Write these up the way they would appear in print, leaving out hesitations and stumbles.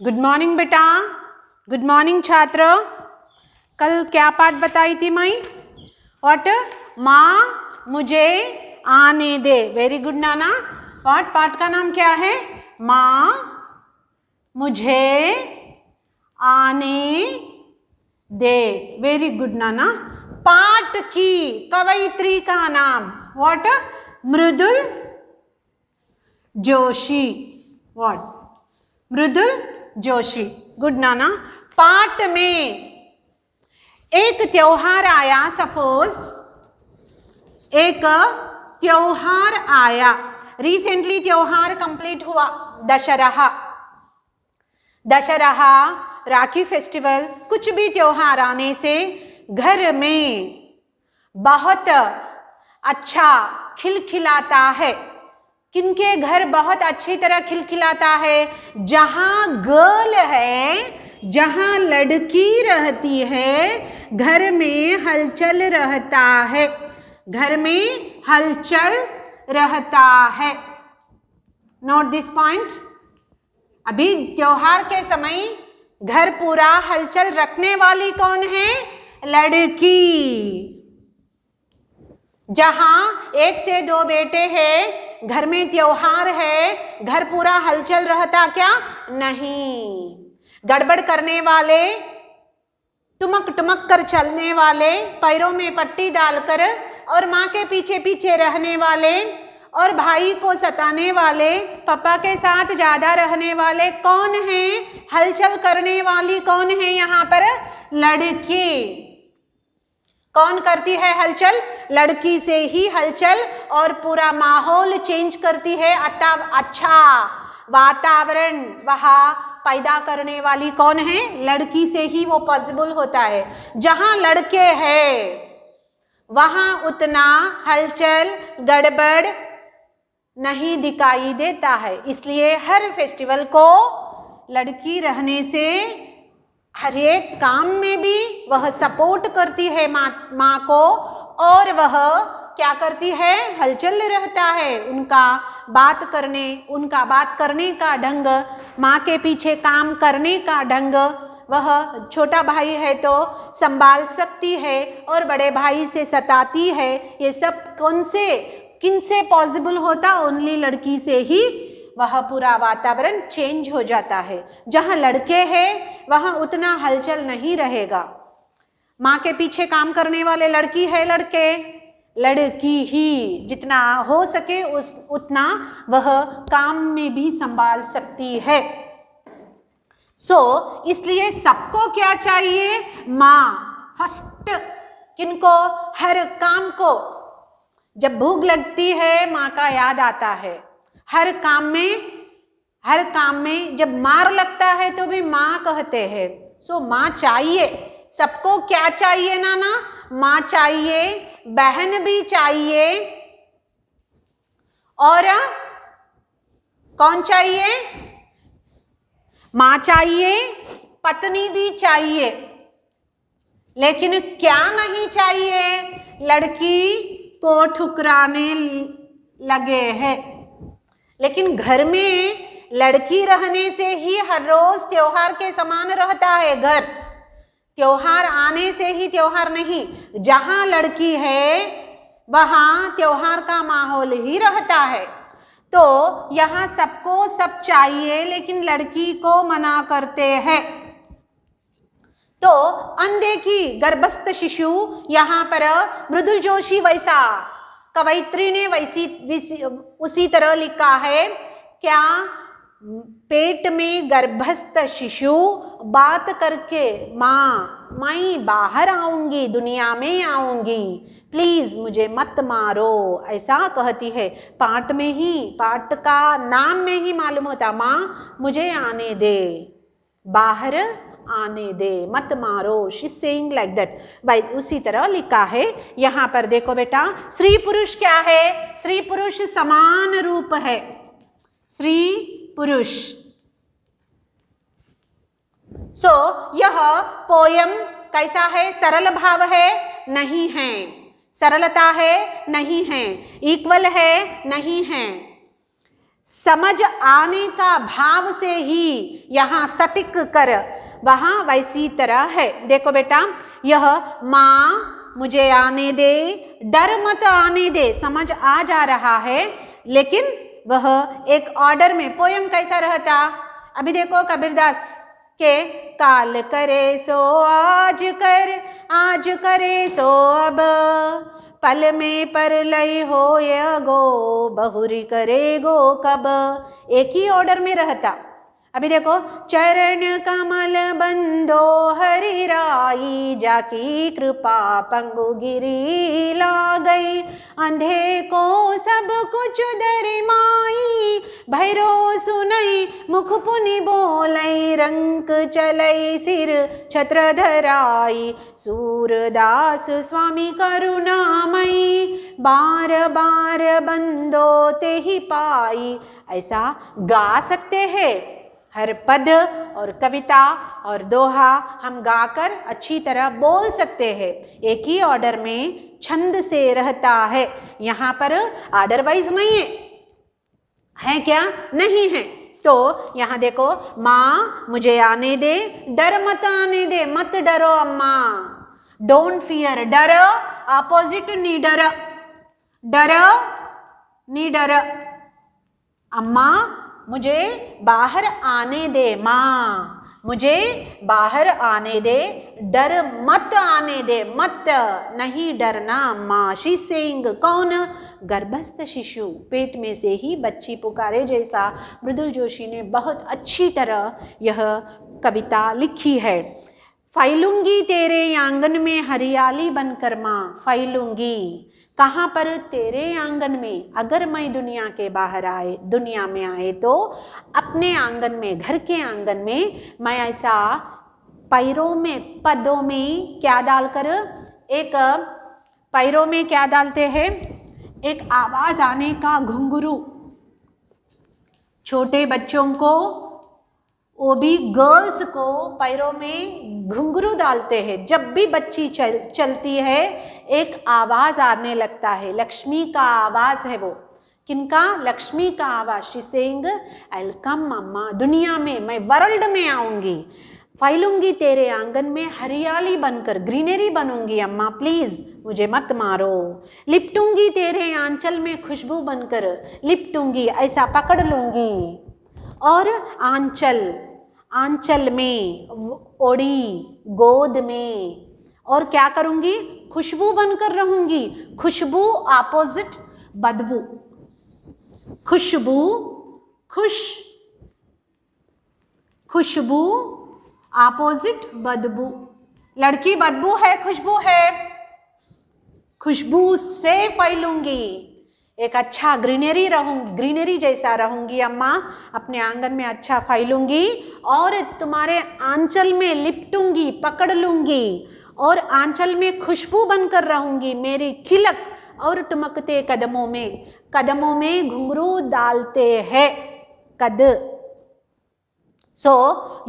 Good morning बेटा, good morning छात्र। कल क्या पाठ बताई थी मैं? व्हाट? माँ मुझे आने दे। Very good Nana. व्हाट? पाठ का नाम क्या है? माँ मुझे आने दे। वेरी गुड नाना। पाठ की कवयित्री का नाम what? Mridul Joshi. What? Mridul Joshi. Good नाना। पाठ में एक त्योहार आया। सपोज एक त्योहार आया, रिसेंटली त्योहार कंप्लीट हुआ, दशहरा। दशहरा, राखी फेस्टिवल, कुछ भी त्योहार आने से घर में बहुत अच्छा खिलखिलाता है। किनके घर बहुत अच्छी तरह खिलखिलाता है? जहाँ गर्ल है, जहाँ लड़की रहती है, घर में हलचल रहता है। घर में हलचल रहता है। Note this point. अभी त्योहार के समय घर पूरा हलचल रखने वाली कौन है? लड़की। जहाँ एक से दो बेटे हैं, घर में त्योहार है, घर पूरा हलचल रहता क्या? नहीं। गड़बड़ करने वाले, टुमक टुमक कर चलने वाले, पैरों में पट्टी डालकर और माँ के पीछे पीछे रहने वाले और भाई को सताने वाले, पापा के साथ ज्यादा रहने वाले कौन हैं? हलचल करने वाली कौन है यहाँ पर? लड़की। कौन करती है हलचल? लड़की से ही हलचल और पूरा माहौल चेंज करती है। अच्छा वातावरण वहाँ पैदा करने वाली कौन है? लड़की से ही वो पॉसिबल होता है। जहाँ लड़के हैं वहाँ उतना हलचल गड़बड़ नहीं दिखाई देता है। इसलिए हर फेस्टिवल को लड़की रहने से हर एक काम में भी वह सपोर्ट करती है माँ को, और वह क्या करती है? हलचल रहता है। उनका बात करने का ढंग, माँ के पीछे काम करने का ढंग, वह छोटा भाई है तो संभाल सकती है और बड़े भाई से सताती है। ये सब किनसे पॉसिबल होता? ओनली लड़की से ही वह पूरा वातावरण चेंज हो जाता है। जहाँ लड़के हैं वहाँ उतना हलचल नहीं रहेगा। माँ के पीछे काम करने वाले लड़की है, लड़की ही जितना हो सके उतना वह काम में भी संभाल सकती है। इसलिए सबको क्या चाहिए? माँ फर्स्ट। किनको? हर काम को। जब भूख लगती है माँ का याद आता है। हर काम में जब मार लगता है तो भी माँ कहते हैं। माँ चाहिए। सबको क्या चाहिए नाना? माँ चाहिए, बहन भी चाहिए, और कौन चाहिए? माँ चाहिए, पत्नी भी चाहिए। लेकिन क्या नहीं चाहिए? लड़की को ठुकराने लगे हैं। लेकिन घर में लड़की रहने से ही हर रोज त्योहार के समान रहता है। घर त्योहार आने से ही त्योहार नहीं, जहाँ लड़की है वहाँ त्योहार का माहौल ही रहता है। तो यहाँ सबको सब चाहिए, लेकिन लड़की को मना करते हैं। तो अनदेखी गर्भस्थ शिशु, यहाँ पर मृदुल जोशी वैसा कवयित्री ने उसी तरह लिखा है। क्या? पेट में गर्भस्थ शिशु बात करके, माँ मैं बाहर आऊंगी, दुनिया में आऊंगी, प्लीज मुझे मत मारो, ऐसा कहती है। पाठ का नाम में ही मालूम होता, माँ मुझे आने दे, बाहर आने दे, मत मारो। She saying like that. भाई उसी तरह लिखा है। यहाँ पर देखो बेटा, स्त्री पुरुष क्या है? स्त्री पुरुष समान रूप है। स्त्री पुरुष। यह पोयम कैसा है? सरल भाव है? नहीं है। सरलता है? नहीं है। इक्वल है? नहीं है। समझ आने का भाव से ही यहाँ सटिक कर वहाँ वैसी तरह है। देखो बेटा, यह माँ मुझे आने दे, डर मत आने दे, समझ आ जा रहा है, लेकिन वह एक ऑर्डर में। पोयम कैसा रहता? अभी देखो कबीरदास के काल करे सो आज कर, आज करे सो अब, पल में पर लय हो ये गो, बहुरी करे गो कब। एक ही ऑर्डर में रहता। अभी देखो, चरण कमल बंदो हरि राई, जाकी कृपा पंगु गिरी ला गई, अंधे को सब कुछ दरि माई, भैरो सुनई मुख पुनि बोलई, रंक चलई सिर छत्र धराई, सूरदास स्वामी करुणामयी, बार बार बंदो ते ही पाई। ऐसा गा सकते हैं। हर पद और कविता और दोहा हम गाकर अच्छी तरह बोल सकते हैं। एक ही ऑर्डर में छंद से रहता है। यहाँ पर ऑर्डर वाइज नहीं है क्या? नहीं है। तो यहाँ देखो, माँ मुझे आने दे, डर मत आने दे, मत डरो अम्मा, डोंट फियर। डर अपोजिट निडर, डर निडर। अम्मा मुझे बाहर आने दे, माँ मुझे बाहर आने दे, डर मत आने दे, मत नहीं डरना अम्मा। शी सेइंग, कौन? गर्भस्थ शिशु, पेट में से ही बच्ची पुकारे जैसा मृदुल जोशी ने बहुत अच्छी तरह यह कविता लिखी है। फैलूंगी तेरे आंगन में हरियाली बनकर माँ, फैलूंगी कहाँ पर? तेरे आंगन में। अगर मैं दुनिया के बाहर आए, दुनिया में आए तो अपने आंगन में, घर के आंगन में मैं ऐसा पैरों में, पदों में क्या डालकर, एक पैरों में क्या डालते हैं? एक आवाज आने का घुंघरू। छोटे बच्चों को, वो भी गर्ल्स को, पैरों में घुंघरू डालते हैं। जब भी बच्ची चलती है एक आवाज आने लगता है। लक्ष्मी का आवाज है वो। किनका? लक्ष्मी का आवाज। She saying I will come अम्मा, दुनिया में, मैं वर्ल्ड में आऊंगी, फैलूंगी तेरे आंगन में हरियाली बनकर, ग्रीनरी बनूंगी अम्मा, प्लीज मुझे मत मारो। लिपटूंगी तेरे आंचल में खुशबू बनकर, लिपटूंगी ऐसा पकड़ लूंगी। और आंचल, आंचल में, ओढ़ी, गोद में, और क्या करूंगी? खुशबू बनकर रहूंगी। खुशबू ऑपोजिट बदबू। खुशबू, खुश, खुशबू ऑपोजिट बदबू। लड़की बदबू है, खुशबू है? खुशबू से फैलूंगी, एक अच्छा ग्रीनरी रहूंगी, ग्रीनरी जैसा रहूंगी अम्मा, अपने आंगन में अच्छा फैलूंगी और तुम्हारे आंचल में लिपटूंगी, पकड़ लूंगी और आंचल में खुशबू बनकर रहूंगी। मेरी खिलक और टुमकते कदमों में, कदमों में घुंघरू डालते हैं कद।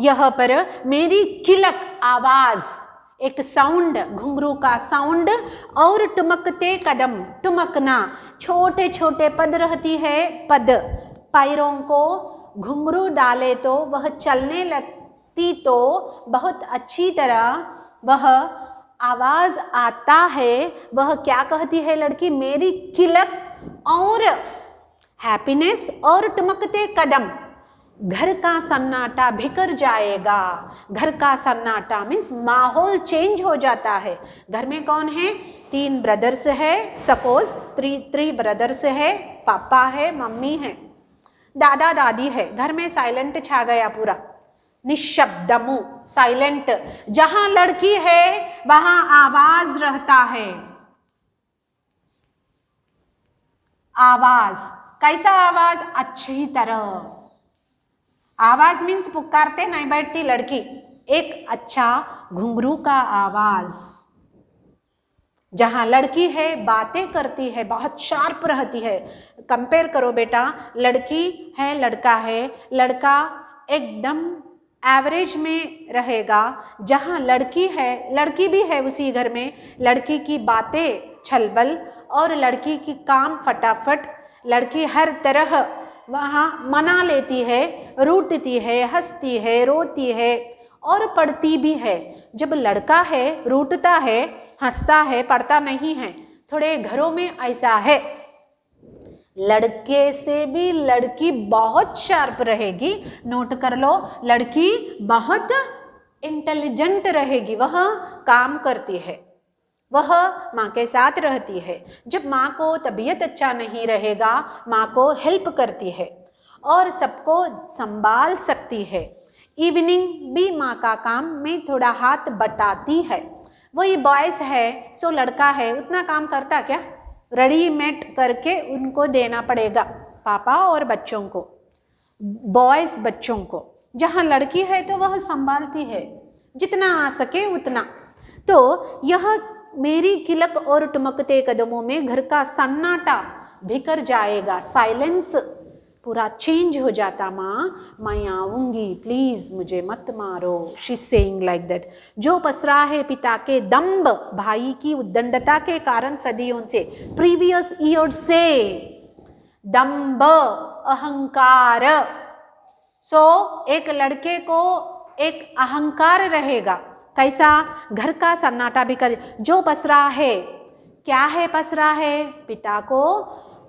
यह पर मेरी खिलक, आवाज, एक साउंड, घुंघरू का साउंड और टुमकते कदम, टुमकना, छोटे छोटे पद रहती है, पद, पैरों को घुंघरू डाले तो वह चलने लगती तो बहुत अच्छी तरह वह आवाज आता है। वह क्या कहती है लड़की? मेरी खिलक और हैप्पीनेस और टुमकते कदम। घर का सन्नाटा बिखर जाएगा। घर का सन्नाटा मीन्स माहौल चेंज हो जाता है। घर में कौन है? 3 ब्रदर्स है, सपोज 3 ब्रदर्स है, पापा है, मम्मी है, दादा दादी है। घर में साइलेंट छा गया, पूरा निशब्दमु, साइलेंट। जहां लड़की है वहां आवाज रहता है। आवाज, कैसा आवाज? अच्छी तरह। आवाज मीन्स पुकारते नहीं बैठती लड़की, एक अच्छा घुंघरू का आवाज। जहां लड़की है बातें करती है, बहुत शार्प रहती है। कंपेयर करो बेटा, लड़की है, लड़का है, लड़का एकदम एवरेज में रहेगा। जहां लड़की है, लड़की भी है उसी घर में, लड़की की बातें छलबल और लड़की की काम फटाफट, लड़की हर तरह वहाँ मना लेती है, रूठती है, हंसती है, रोती है और पढ़ती भी है। जब लड़का है रूठता है, हंसता है, पढ़ता नहीं है। थोड़े घरों में ऐसा है, लड़के से भी लड़की बहुत शार्प रहेगी, नोट कर लो, लड़की बहुत इंटेलिजेंट रहेगी, वह काम करती है, वह माँ के साथ रहती है। जब माँ को तबीयत अच्छा नहीं रहेगा, माँ को हेल्प करती है और सबको संभाल सकती है। इवनिंग भी माँ का काम में थोड़ा हाथ बटाती है। वही बॉयज़ है, सो लड़का है, उतना काम करता क्या? रेडीमेड करके उनको देना पड़ेगा, पापा और बच्चों को, बॉयज़ बच्चों को। जहाँ लड़की है तो वह संभालती है जितना आ सके उतना। तो यह मेरी किलक और टुमकते कदमों में घर का सन्नाटा बिखर जाएगा, साइलेंस पूरा चेंज हो जाता। माँ मैं आऊँगी, प्लीज़ मुझे मत मारो, शी सेइंग लाइक दैट। जो पसरा है पिता के दम्भ, भाई की उद्दंडता के कारण सदियों से, प्रीवियस ईयर से, दम्भ अहंकार। एक लड़के को एक अहंकार रहेगा, कैसा? घर का सन्नाटा भी कर, जो पसरा है, क्या है पसरा है?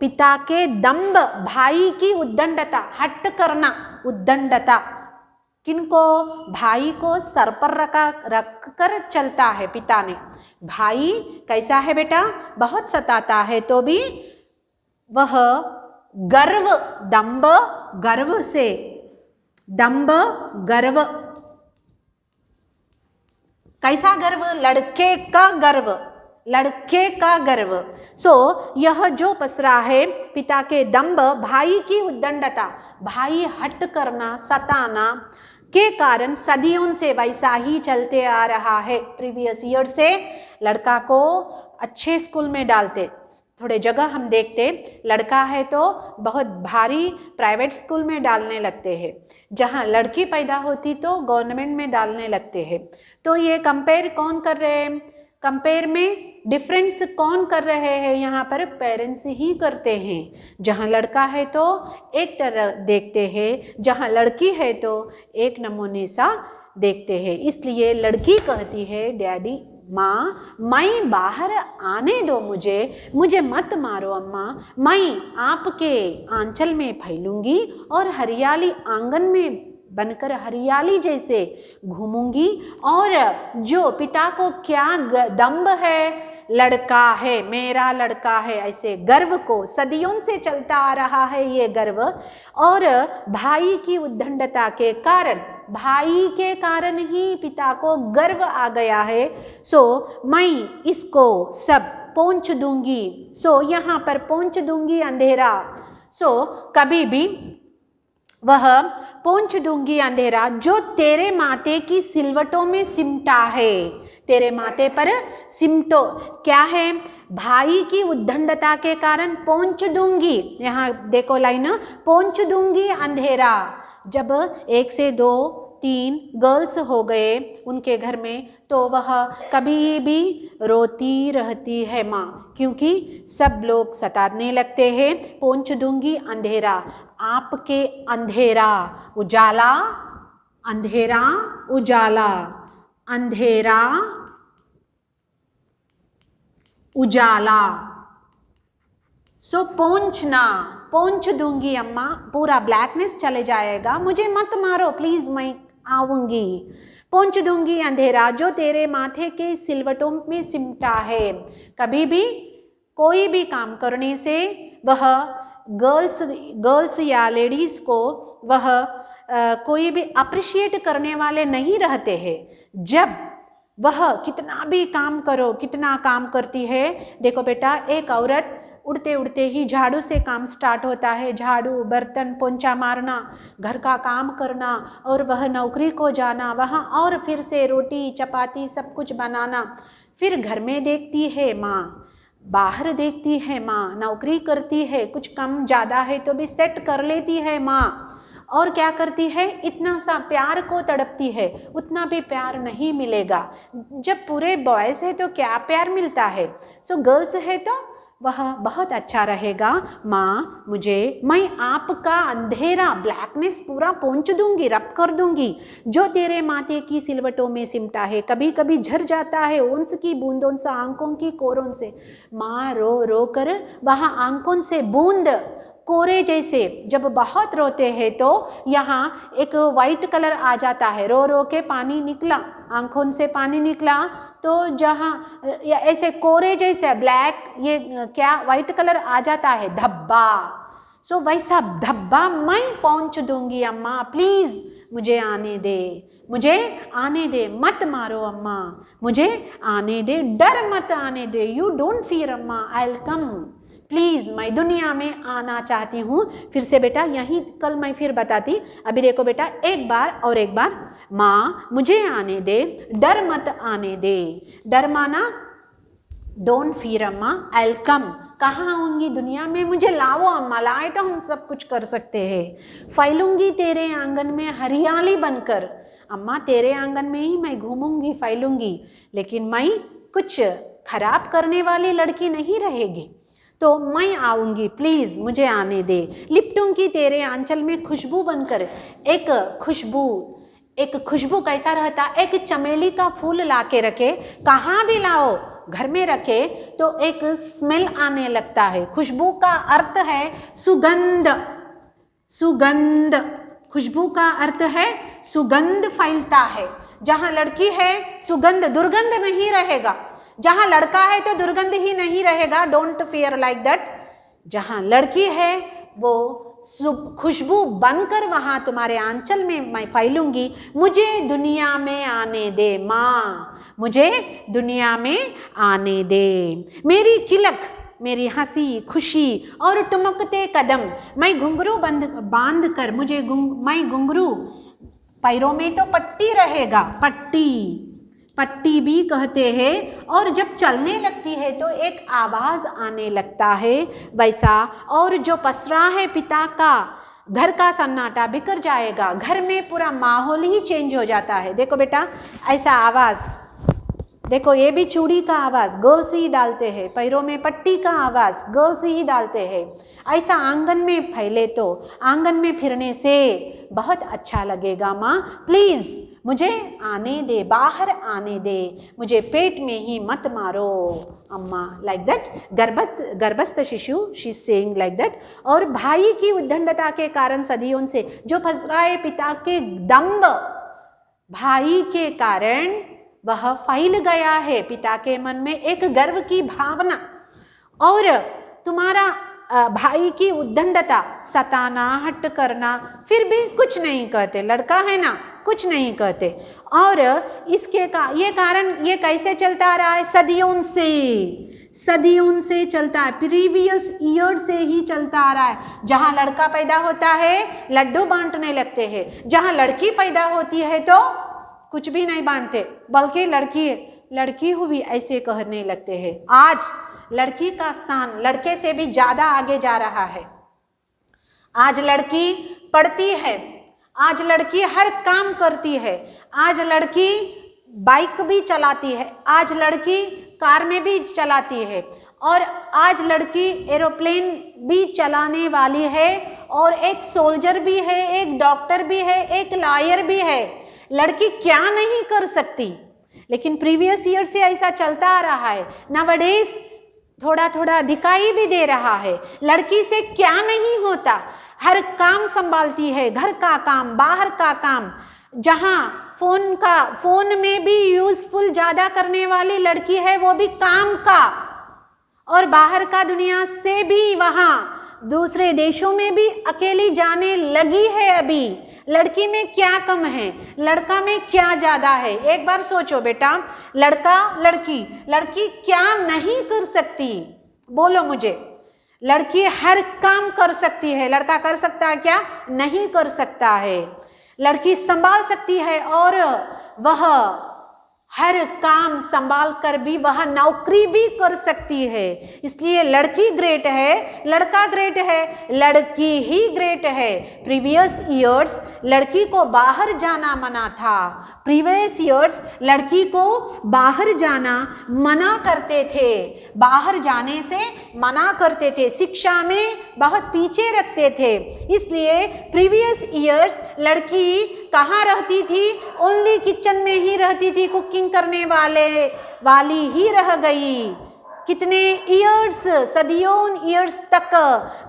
पिता के दम्भ, भाई की उद्दंडता, हट करना, उद्दंडता। किनको? भाई को सर पर रख कर चलता है पिता ने। भाई कैसा है बेटा? बहुत सताता है तो भी वह गर्व, दम्भ गर्व से, दम्भ गर्व, कैसा गर्व? लड़के का गर्व, लड़के का गर्व। यह जो पसरा है पिता के दम्भ, भाई की उद्दंडता, भाई हट करना, सताना के कारण सदियों से वैसा ही चलते आ रहा है। प्रीवियस ईयर से लड़का को अच्छे स्कूल में डालते, थोड़े जगह हम देखते, लड़का है तो बहुत भारी प्राइवेट स्कूल में डालने लगते हैं, जहाँ लड़की पैदा होती तो गवर्नमेंट में डालने लगते हैं। तो ये कंपेयर कौन कर रहे हैं? कंपेयर में डिफरेंस कौन कर रहे हैं? यहाँ पर पेरेंट्स ही करते हैं। जहाँ लड़का है तो एक तरह देखते हैं, जहाँ लड़की है तो एक नमूने सा देखते हैं। इसलिए लड़की कहती है, डैडी, माँ मैं बाहर आने दो, मुझे मत मारो अम्मा, मैं आपके आंचल में फैलूंगी और हरियाली आंगन में बनकर हरियाली जैसे घूमूंगी। और जो पिता को क्या दम्भ है, लड़का है, मेरा लड़का है, ऐसे गर्व को सदियों से चलता आ रहा है ये गर्व। और भाई की उद्दंडता के कारण, भाई के कारण ही पिता को गर्व आ गया है। मैं इसको सब पोंछ दूंगी। यहाँ पर पोंछ दूंगी अंधेरा। कभी भी वह पोंछ दूंगी अंधेरा जो तेरे माथे की सिलवटों में सिमटा है, तेरे माथे पर सिमटो। क्या है? भाई की उद्दंडता के कारण पोंछ दूंगी। यहाँ देखो लाइन, पोंछ दूंगी अंधेरा। जब 1 से 2 3 गर्ल्स हो गए उनके घर में, तो वह कभी भी रोती रहती है माँ, क्योंकि सब लोग सताने लगते हैं। पोंछ दूंगी अंधेरा, आपके अंधेरा उजाला, अंधेरा उजाला, अंधेरा उजाला। पोंछना, पोंछ दूंगी अम्मा, पूरा ब्लैकनेस चले जाएगा, मुझे मत मारो प्लीज, मैं आऊंगी। पोंछ दूंगी अंधेरा जो तेरे माथे के सिलवटों में सिमटा है। कभी भी कोई भी काम करने से वह गर्ल्स या लेडीज़ को वह कोई भी अप्रिशिएट करने वाले नहीं रहते हैं। जब वह कितना भी काम करो, कितना काम करती है। देखो बेटा, एक औरत उड़ते उड़ते ही झाड़ू से काम स्टार्ट होता है, झाड़ू, बर्तन, पोंछा मारना, घर का काम करना, और वह नौकरी को जाना वहाँ, और फिर से रोटी चपाती सब कुछ बनाना। फिर घर में देखती है माँ, बाहर देखती है माँ, नौकरी करती है, कुछ कम ज़्यादा है तो भी सेट कर लेती है माँ। और क्या करती है? इतना सा प्यार को तड़पती है, उतना भी प्यार नहीं मिलेगा। जब पूरे बॉयज़ है तो क्या प्यार मिलता है? गर्ल्स है तो वह बहुत अच्छा रहेगा माँ। मैं आपका अंधेरा ब्लैकनेस पूरा पोंछ दूंगी, रब कर दूंगी, जो तेरे माथे की सिलवटों में सिमटा है, कभी कभी झर जाता है ओंस की बूंदों से, आंखों की कोरों से। माँ रो रो कर वह आंखों से बूंद कोरे जैसे जब बहुत रोते हैं तो यहाँ एक वाइट कलर आ जाता है, रो रो के पानी निकला, आंखों से पानी निकला, तो जहाँ ऐसे कोरे जैसे ब्लैक, ये क्या वाइट कलर आ जाता है, धब्बा। सो वैसा धब्बा मैं पहुँच दूंगी अम्मा, प्लीज़ मुझे आने दे, मुझे आने दे, मत मारो अम्मा, मुझे आने दे, डर मत आने दे, यू डोंट फियर अम्मा, आई विल कम, प्लीज़ मैं दुनिया में आना चाहती हूँ। फिर से बेटा यहीं कल मैं फिर बताती, अभी देखो बेटा एक बार और एक बार, माँ मुझे आने दे, डर मत आने दे, डर माना डोंट फियर अम्मा, आई विल कम, कहाँ आऊँगी दुनिया में, मुझे लाओ अम्मा, लाए तो हम सब कुछ कर सकते हैं, फैलूंगी तेरे आंगन में हरियाली बनकर, अम्मा तेरे आंगन में ही मैं घूमूंगी फैलूंगी, लेकिन मैं कुछ खराब करने वाली लड़की नहीं रहेगी, तो मैं आऊँगी, प्लीज़ मुझे आने दे, लिपटूंगी तेरे आंचल में खुशबू बनकर, एक खुशबू कैसा रहता, एक चमेली का फूल ला के रखे, कहाँ भी लाओ घर में रखे तो एक स्मेल आने लगता है, खुशबू का अर्थ है सुगंध, सुगंध, खुशबू का अर्थ है सुगंध फैलता है, जहाँ लड़की है सुगंध, दुर्गंध नहीं रहेगा, जहाँ लड़का है तो दुर्गंध ही नहीं रहेगा, डोंट फियर लाइक दैट, जहाँ लड़की है वो खुशबू बनकर वहाँ तुम्हारे आंचल में मैं फैलूंगी, मुझे दुनिया में आने दे माँ, मुझे दुनिया में आने दे, मेरी किलक, मेरी हंसी खुशी और टुमकते कदम, मैं घुंघरू बांध कर, मैं घुंघरू, पैरों में तो पट्टी रहेगा, पट्टी भी कहते हैं, और जब चलने लगती है तो एक आवाज़ आने लगता है वैसा, और जो पसरा है पिता का, घर का सन्नाटा बिखर जाएगा, घर में पूरा माहौल ही चेंज हो जाता है। देखो बेटा ऐसा आवाज़, देखो ये भी चूड़ी का आवाज़ गर्ल्स ही डालते हैं, पैरों में पट्टी का आवाज़ गर्ल्स ही डालते हैं, ऐसा आंगन में फैले तो आंगन में फिरने से बहुत अच्छा लगेगा माँ, प्लीज़ मुझे आने दे, बाहर आने दे, मुझे पेट में ही मत मारो अम्मा, लाइक दैट, गर्भस्थ शिशु शी सेइंग लाइक दैट। और भाई की उद्दंडता के कारण सदियों से जो फसराए पिता के दम्भ, भाई के कारण वह फैल गया है पिता के मन में एक गर्व की भावना, और तुम्हारा भाई की उद्दंडता, सताना, हट करना, फिर भी कुछ नहीं कहते, लड़का है ना कुछ नहीं कहते, और इसके ये कारण ये कैसे चलता आ रहा है, सदियों से चलता है, प्रीवियस ईयर से ही चलता आ रहा है। जहाँ लड़का पैदा होता है लड्डू बांटने लगते हैं, जहाँ लड़की पैदा होती है तो कुछ भी नहीं बांटते, बल्कि लड़की हुई ऐसे कहने लगते हैं। आज लड़की का स्थान लड़के से भी ज़्यादा आगे जा रहा है, आज लड़की पढ़ती है, आज लड़की हर काम करती है, आज लड़की बाइक भी चलाती है, आज लड़की कार में भी चलाती है, और आज लड़की एरोप्लेन भी चलाने वाली है, और एक सोल्जर भी है, एक डॉक्टर भी है, एक लॉयर भी है। लड़की क्या नहीं कर सकती, लेकिन प्रीवियस ईयर से ऐसा चलता आ रहा है। नाउअडेज थोड़ा थोड़ा दिखाई भी दे रहा है, लड़की से क्या नहीं होता, हर काम संभालती है, घर का काम, बाहर का काम, जहाँ फोन में भी यूजफुल ज़्यादा करने वाली लड़की है, वो भी काम का, और बाहर का दुनिया से भी वहाँ दूसरे देशों में भी अकेली जाने लगी है। अभी लड़की में क्या कम है, लड़का में क्या ज़्यादा है? एक बार सोचो बेटा, लड़की क्या नहीं कर सकती, बोलो मुझे। लड़की हर काम कर सकती है, लड़का कर सकता है क्या? नहीं कर सकता है। लड़की संभाल सकती है और वह हर काम संभाल कर भी वह नौकरी भी कर सकती है। इसलिए लड़की ग्रेट है, लड़का ग्रेट है, लड़की ही ग्रेट है। प्रीवियस ईयर्स लड़की को बाहर जाना मना था। प्रीवियस ईयर्स लड़की को बाहर जाना मना करते थे, बाहर जाने से मना करते थे, शिक्षा में बहुत पीछे रखते थे। इसलिए प्रीवियस ईयर्स लड़की कहाँ रहती थी? ओनली किचन में ही रहती थी, कुकिंग करने वाली ही रह गई। कितने ईयर्स, सदियों ईयर्स तक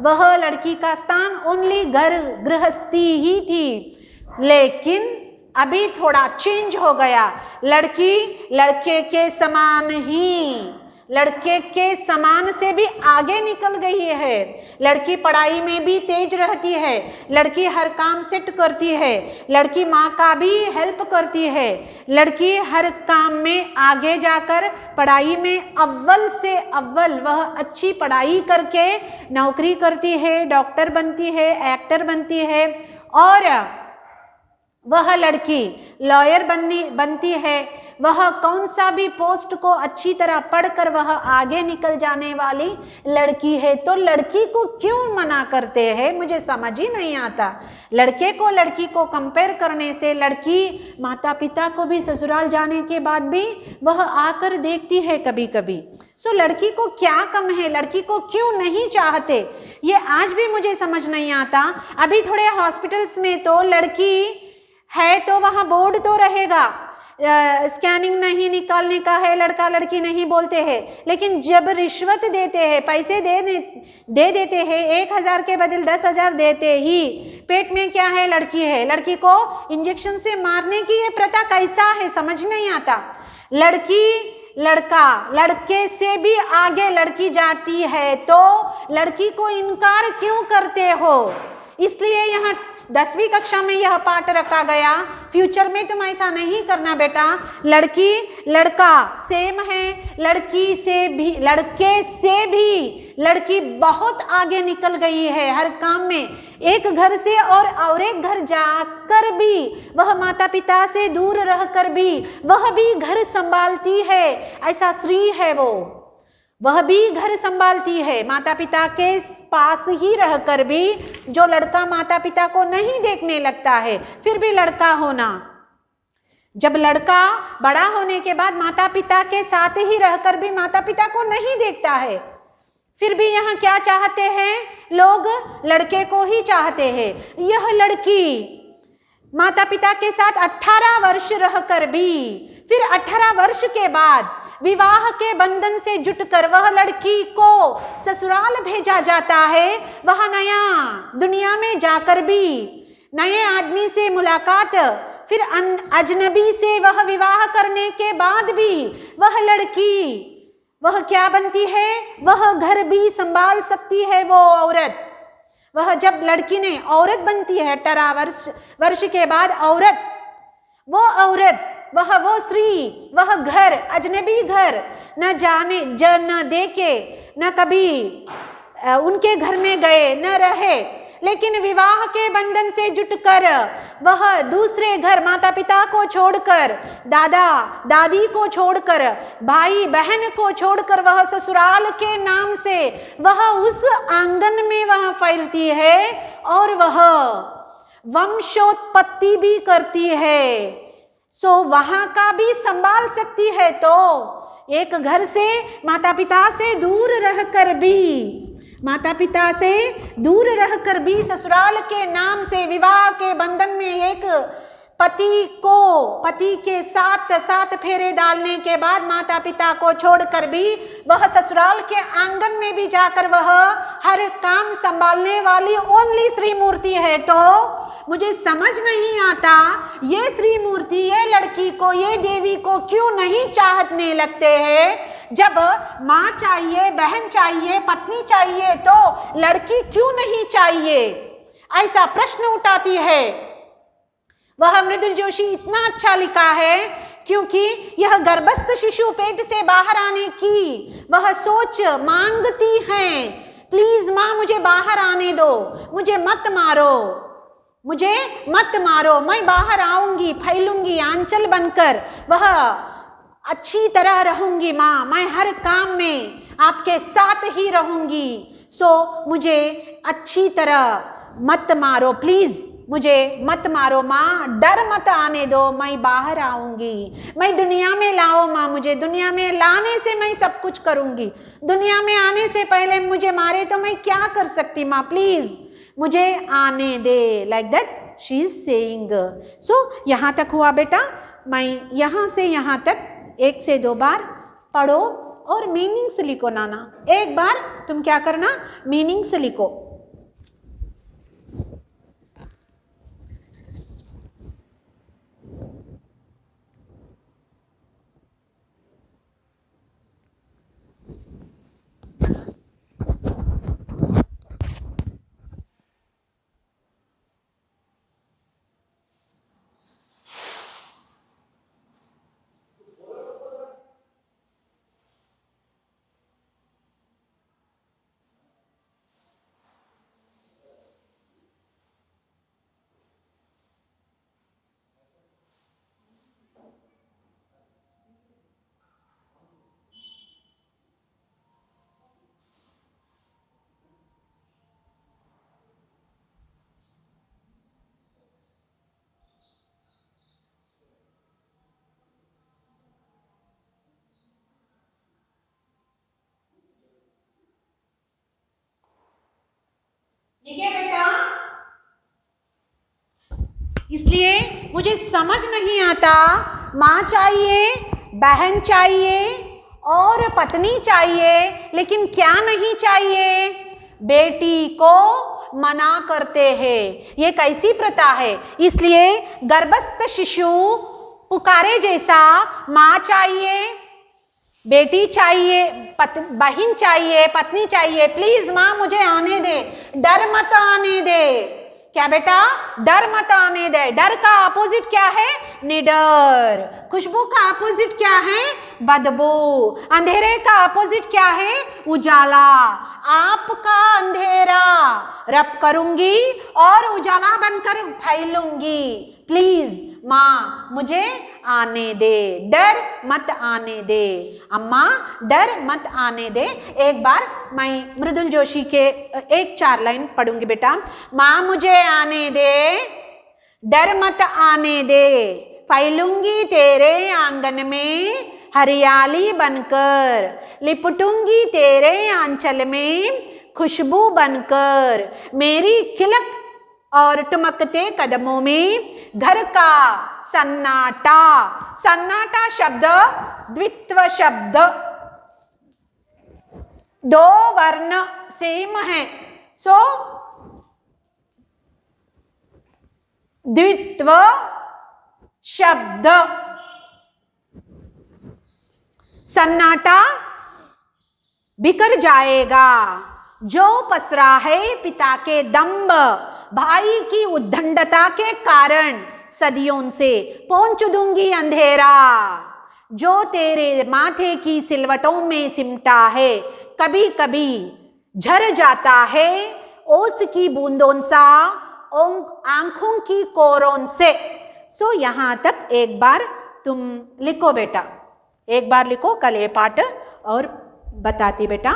वह लड़की का स्थान ओनली घर गृहस्थी ही थी। लेकिन अभी थोड़ा चेंज हो गया। लड़की लड़के के समान ही, लड़के के समान से भी आगे निकल गई है। लड़की पढ़ाई में भी तेज रहती है, लड़की हर काम सेट करती है, लड़की माँ का भी हेल्प करती है, लड़की हर काम में आगे जाकर पढ़ाई में अव्वल से अव्वल वह अच्छी पढ़ाई करके नौकरी करती है, डॉक्टर बनती है, एक्टर बनती है। और वह लड़की लॉयर बनती है। वह कौन सा भी पोस्ट को अच्छी तरह पढ़कर वह आगे निकल जाने वाली लड़की है। तो लड़की को क्यों मना करते हैं, मुझे समझ ही नहीं आता। लड़के को लड़की को कंपेयर करने से लड़की माता पिता को भी ससुराल जाने के बाद भी वह आकर देखती है कभी कभी। सो लड़की को क्या कम है, लड़की को क्यों नहीं चाहते, ये आज भी मुझे समझ नहीं आता। अभी थोड़े हॉस्पिटल्स में तो लड़की है तो वहाँ बोर्ड तो रहेगा, स्कैनिंग नहीं निकालने का है, लड़का लड़की नहीं बोलते हैं। लेकिन जब रिश्वत देते हैं, पैसे दे देते हैं, 1000 के बदले 10,000 देते ही पेट में क्या है, लड़की है। लड़की को इंजेक्शन से मारने की ये प्रथा कैसा है, समझ नहीं आता। लड़की लड़का लड़के से भी आगे लड़की जाती है, तो लड़की को इनकार क्यों करते हो? इसलिए यहाँ 10वीं कक्षा में यह पाठ रखा गया। फ्यूचर में तुम ऐसा नहीं करना बेटा। लड़की लड़का सेम है, लड़की से भी लड़के से भी लड़की बहुत आगे निकल गई है हर काम में। एक घर से और एक घर जाकर भी वह माता पिता से दूर रहकर भी वह भी घर संभालती है। ऐसा स्त्री है वह भी घर संभालती है, माता पिता के पास ही रहकर भी। जो लड़का माता पिता को नहीं देखने लगता है, फिर भी लड़का होना, जब लड़का बड़ा होने के बाद माता पिता के साथ ही रहकर भी माता पिता को नहीं देखता है, फिर भी यहाँ क्या चाहते हैं लोग? लड़के को ही चाहते हैं। यह लड़की माता पिता के साथ 18 वर्ष रहकर भी फिर 18 वर्ष के बाद विवाह के बंधन से जुटकर वह लड़की को ससुराल भेजा जाता है। वह नया दुनिया में जाकर भी नए आदमी से मुलाकात, फिर अजनबी से वह विवाह करने के बाद भी वह लड़की वह क्या बनती है? वह घर भी संभाल सकती है। वो औरत, वह जब लड़की ने औरत बनती है 18 वर्ष के बाद औरत, वो औरत वो स्त्री, वह घर, अजनबी घर, न जाने न देखे, न कभी उनके घर में गए न रहे, लेकिन विवाह के बंधन से जुटकर वह दूसरे घर माता पिता को छोड़कर, दादा दादी को छोड़कर, भाई बहन को छोड़कर वह ससुराल के नाम से वह उस आंगन में वह फैलती है और वह वंशोत्पत्ति भी करती है। सो वहां का भी संभाल सकती है। तो एक घर से माता पिता से दूर रहकर भी ससुराल के नाम से विवाह के बंधन में एक पति के साथ फेरे डालने के बाद माता पिता को छोड़कर भी वह ससुराल के आंगन में भी जाकर वह हर काम संभालने वाली ओनली श्री मूर्ति है। तो मुझे समझ नहीं आता ये श्री मूर्ति, ये लड़की को, ये देवी को क्यों नहीं चाहने लगते हैं। जब माँ चाहिए, बहन चाहिए, पत्नी चाहिए, तो लड़की क्यों नहीं चाहिए? ऐसा प्रश्न उठाती है। वह मृदुल जोशी इतना अच्छा लिखा है क्योंकि यह गर्भस्थ शिशु पेट से बाहर आने की वह सोच मांगती हैं। प्लीज माँ मुझे बाहर आने दो, मुझे मत मारो, मैं बाहर आऊंगी, फैलूंगी आंचल बनकर। वह अच्छी तरह रहूंगी माँ, मैं हर काम में आपके साथ ही रहूंगी। सो मुझे अच्छी तरह मत मारो प्लीज, मुझे मत मारो माँ, डर मत आने दो, मैं बाहर आऊंगी। मैं दुनिया में लाओ माँ, मुझे दुनिया में लाने से मैं सब कुछ करूंगी। दुनिया में आने से पहले मुझे मारे तो मैं क्या कर सकती माँ, प्लीज मुझे आने दे। Like that she is saying. So यहाँ तक हुआ बेटा। मैं यहाँ से यहाँ तक 1 से 2 बार पढ़ो और मीनिंग्स लिखो नाना। एक बार तुम क्या करना, मीनिंग्स लिखो। ठीक है बेटा। इसलिए मुझे समझ नहीं आता, माँ चाहिए, बहन चाहिए और पत्नी चाहिए, लेकिन क्या नहीं चाहिए, बेटी को मना करते हैं। ये कैसी प्रथा है। इसलिए गर्भस्थ शिशु पुकारे जैसा माँ चाहिए, बेटी चाहिए, बहन चाहिए, पत्नी चाहिए, प्लीज माँ मुझे आने दे, डर मत आने दे। क्या बेटा, डर मत आने दे। डर का अपोजिट क्या है, निडर। खुशबू का अपोजिट क्या है, बदबू। अंधेरे का अपोजिट क्या है, उजाला। आपका अंधेरा रब करूंगी और उजाला बनकर फैलूंगी। प्लीज माँ मुझे आने दे, डर मत आने दे। अम्मा डर मत आने दे। एक बार मैं मृदुल जोशी के 1-4 लाइन पढ़ूंगी बेटा। माँ मुझे आने दे, डर मत आने दे, फैलूंगी तेरे आंगन में हरियाली बनकर, लिपटूंगी तेरे आंचल में खुशबू बनकर। मेरी खिलक और टुमकते कदमों में घर का सन्नाटा। सन्नाटा शब्द द्वित्व शब्द, 2 वर्ण सेम है। सो द्वित्व शब्द, सन्नाटा बिखर जाएगा। जो पसरा है पिता के दंभ, भाई की उद्दंडता के कारण, सदियों से पोंछ दूंगी अंधेरा। जो तेरे माथे की सिलवटों में सिमटा है, कभी कभी झर जाता है ओस की बूंदों सा, आंखों की कोरों से। सो यहाँ तक एक बार तुम लिखो बेटा, एक बार लिखो। कल ये पाठ और बताती बेटा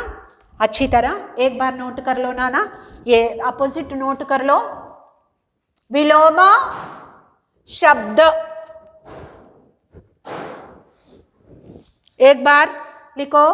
अच्छी तरह। एक बार नोट कर लो नाना, ये अपोजिट नोट कर लो। विलोम शब्द, एक बार लिखो।